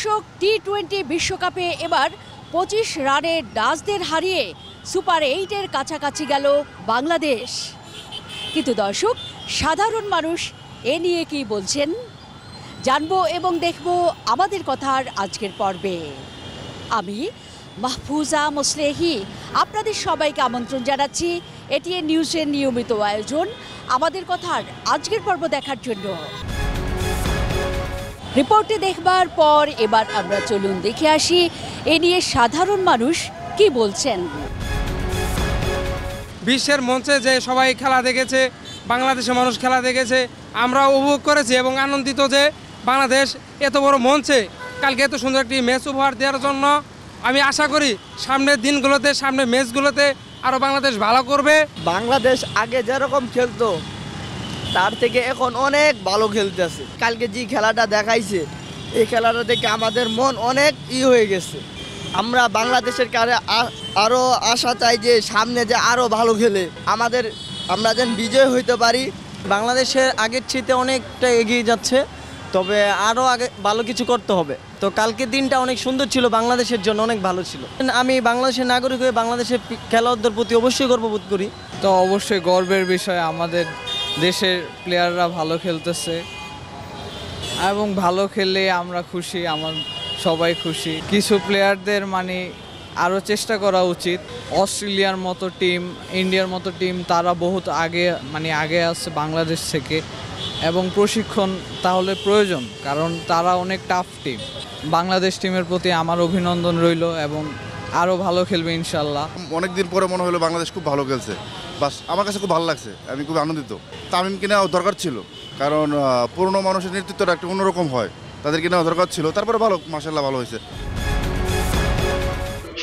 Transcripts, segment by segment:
দর্শক, টি-20 বিশ্বকাপে এবার 25 রানের ডাচদের হারিয়ে সুপার 8-এর কাছাকাছি গেল বাংলাদেশ। কিন্তু দর্শক, সাধারণ মানুষ এ নিয়ে কি বলছেন জানবো এবং দেখব আমাদের কথার আজকের পর্বে। আমি মাহফুজা মুসলেহি আপনাদের সবাইকে আমন্ত্রণ জানাচ্ছি এটিএন নিউজের নিয়মিত আয়োজন আমাদের কথার আজকের পর্ব দেখার জন্য। রিপোর্টে দেখবার পর এবার আমরা চলুন দেখে আসি এ নিয়ে সাধারণ মানুষ কি বলছেন। বিশ্বের মঞ্চে যে সবাই খেলা দেখেছে, বাংলাদেশের মানুষ খেলা দেখেছে, আমরা উপভোগ করেছি এবং আনন্দিত যে বাংলাদেশ এত বড় মঞ্চে কালকে এত সুন্দর একটি ম্যাচ উপহার দেওয়ার জন্য। আমি আশা করি সামনের দিনগুলোতে, সামনের ম্যাচগুলোতে আরও বাংলাদেশ ভালো করবে। বাংলাদেশ আগে যেরকম খেলতো তার থেকে এখন অনেক ভালো খেলতেছে। কালকে যে খেলাটা দেখাইছে এই খেলাটা দেখে আমাদের মন অনেক হয়ে গেছে। আমরা বাংলাদেশের কাছে আরও আশা চাই যে সামনে যে আরও ভালো খেলে আমরা যেন বিজয় হইতে পারি। বাংলাদেশের আগের চেয়ে অনেকটা এগিয়ে যাচ্ছে, তবে আরও আগে ভালো কিছু করতে হবে। তো কালকের দিনটা অনেক সুন্দর ছিল, বাংলাদেশের জন্য অনেক ভালো ছিল। আমি বাংলাদেশের নাগরিক হয়ে বাংলাদেশের খেলোয়াড়দের প্রতি অবশ্যই গর্ববোধ করি। তো অবশ্যই গর্বের বিষয়, আমাদের দেশের প্লেয়াররা ভালো খেলতেছে এবং ভালো খেললে আমরা খুশি, সবাই খুশি। কিছু প্লেয়ারদের আরও চেষ্টা করা উচিত। অস্ট্রেলিয়ার মতো টিম, ইন্ডিয়ার মতো টিম, তারা বহুত আগে আছে বাংলাদেশ থেকে, এবং প্রশিক্ষণ তাহলে প্রয়োজন, কারণ তারা অনেক টাফ টিম। বাংলাদেশ টিমের প্রতি আমার অভিনন্দন রইল এবং আরও ভালো খেলবে ইনশাল্লাহ। অনেকদিন পরে মনে হলো বাংলাদেশ খুব ভালো খেলছে, বাস আমার কাছে খুব ভালো লাগছে, আমি খুব আনন্দিত। তামিমকে নেওয়া দরকার ছিল, কারণ পুরনো মানুষের নেতৃত্বটা একটা অন্যরকম হয়, তাদেরকে নেওয়া দরকার ছিল। তারপরে ভালো, মাশাআল্লাহ ভালো হয়েছে।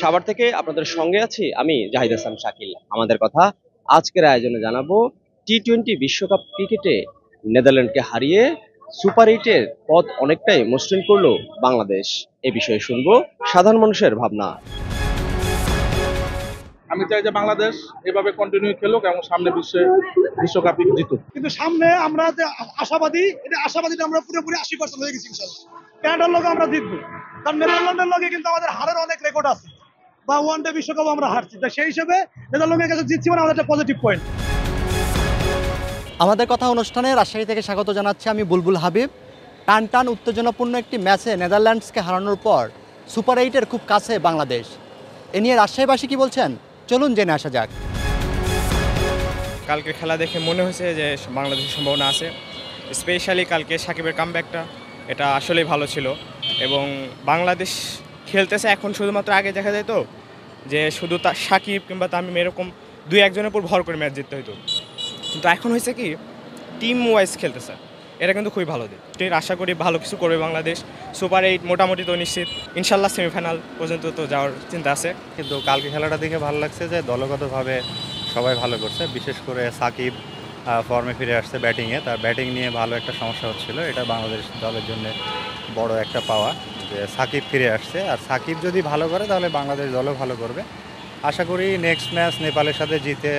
সাভার থেকে আপনাদের সঙ্গে আছি আমি জাহিদ হাসান শাকিল। আমাদের কথা আজকের আয়োজনে জানাবো টি-20 বিশ্বকাপ ক্রিকেটে নেদারল্যান্ডকে হারিয়ে সুপার 8-এর পথ অনেকটাই মসৃণ করলো বাংলাদেশ। এ বিষয়ে শুনবো সাধারণ মানুষের ভাবনা। আমি চাই যে বাংলাদেশ এভাবে কন্টিনিউ খেলুক এবং সামনে বিশ্বকাপ জিতুক। কিন্তু সামনে আমরা যে আশাবাদী, এটা আশাবাদীটা আমরা পুরোপুরি 80% হয়ে গেছি ইনশাআল্লাহ। কানাডার লগে আমরা জিতবো, কারণ নেদারল্যান্ডের লগে কিন্তু আমাদের হারের অনেক রেকর্ড আছে, বা ওয়ানডে বিশ্বকাপ আমরা হারছি। তাই সেই হিসেবে নেদারল্যান্ডের কাছে জিতছি মানে আমাদের একটা পজিটিভ পয়েন্ট। আমাদের কথা অনুষ্ঠানে রাজশাহী থেকে স্বাগত জানাচ্ছি আমি বুলবুল হাবিব। টান টান উত্তেজনাপূর্ণ একটি ম্যাচে নেদারল্যান্ডসকে হারানোর পর সুপার 8-এর খুব কাছে বাংলাদেশ। এ নিয়ে রাজশাহীবাসী কি বলছেন চলুন জেনে আসা যাক। কালকে খেলা দেখে মনে হয়েছে যে বাংলাদেশের সম্ভাবনা আছে। স্পেশালি কালকে সাকিবের কামব্যাকটা, এটা আসলেই ভালো ছিল। এবং বাংলাদেশ খেলতেছে এখন শুধুমাত্র, আগে দেখা যায় তো যে শুধু সাকিব কিংবা তামিম এরকম 2-1 উপর ভর করে ম্যাচ জিততে হইতো, কিন্তু এখন হয়েছে কি টিম ওয়াইজ খেলতেছে, এটা কিন্তু খুবই ভালো দিক। আশা করি ভালো কিছু করবে বাংলাদেশ। সুপার 8 মোটামুটি তো নিশ্চিত, ইনশাল্লাহ সেমিফাইনাল পর্যন্ত তো যাওয়ার চিন্তা আছে। কিন্তু কালকে খেলাটা দেখে ভালো লাগছে যে দলগতভাবে সবাই ভালো করছে, বিশেষ করে সাকিব ফর্মে ফিরে আসছে ব্যাটিংয়ে। তার ব্যাটিং নিয়ে ভালো একটা সমস্যা হচ্ছিল, এটা বাংলাদেশ দলের জন্য বড় একটা পাওয়া যে সাকিব ফিরে আসছে। আর সাকিব যদি ভালো করে তাহলে বাংলাদেশ দলও ভালো করবে। আশা করি নেক্সট ম্যাচ নেপালের সাথে জিতে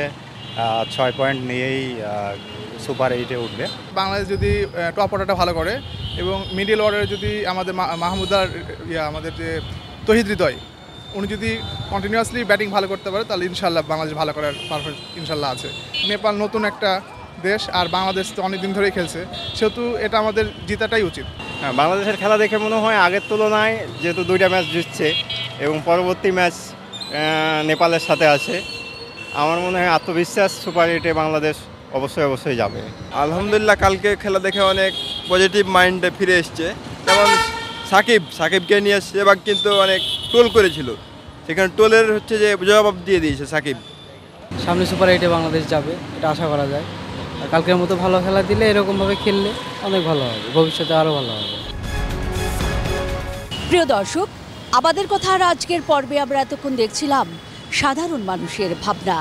6 পয়েন্ট নিয়েই সুপার 8-এ উঠবে। বাংলাদেশ যদি টপ অর্ডারটা ভালো করে এবং মিডল অর্ডারে যদি আমাদের মাহমুদার আমাদের যে তহিদ হৃদয়, উনি যদি কন্টিনিউয়াসলি ব্যাটিং ভালো করতে পারে তাহলে ইনশাল্লাহ বাংলাদেশ ভালো করার পারফেক্ট ইনশাল্লাহ আছে। নেপাল নতুন একটা দেশ, আর বাংলাদেশ তো অনেকদিন ধরেই খেলছে, সেহেতু এটা আমাদের জেতাটাই উচিত। হ্যাঁ, বাংলাদেশের খেলা দেখে মনে হয় আগের তুলনায় যেহেতু 2টা ম্যাচ জিতছে এবং পরবর্তী ম্যাচ নেপালের সাথে আছে, আমার মনে হয় আত্মবিশ্বাস সুপার 8-এ বাংলাদেশ অবশ্যই যাবে। আলহামদুলিল্লাহ, কালকে খেলা দেখে অনেক পজিটিভ মাইন্ডে ফিরে এসছে। যেমন সাকিবকে নিয়ে সেবাগ কিন্তু অনেক টোল করেছিল, সেখানে টোলের যে জবাব দিয়ে দিয়েছে সাকিব। সামনে সুপার 8-এ বাংলাদেশ যাবে, এটা আশা করা যায়। আর কালকের মতো ভালো খেলা দিলে, এরকমভাবে খেললে অনেক ভালো হবে, ভবিষ্যতে আরও ভালো হবে। প্রিয় দর্শক, আমাদের কথার আজকের পর্বে আমরা এতক্ষণ দেখছিলাম সাধারণ মানুষের ভাবনা।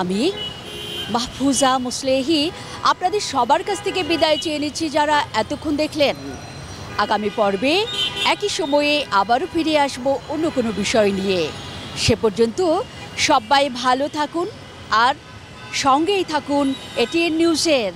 আমি মাহফুজা মুসলেহি আপনাদের সবার কাছ থেকে বিদায় চেয়ে নিচ্ছি যারা এতক্ষণ দেখলেন। আগামী পর্বে একই সময়ে আবারও ফিরে আসব অন্য কোনো বিষয় নিয়ে। সে পর্যন্ত সবাই ভালো থাকুন আর সঙ্গেই থাকুন এটিএন নিউজের।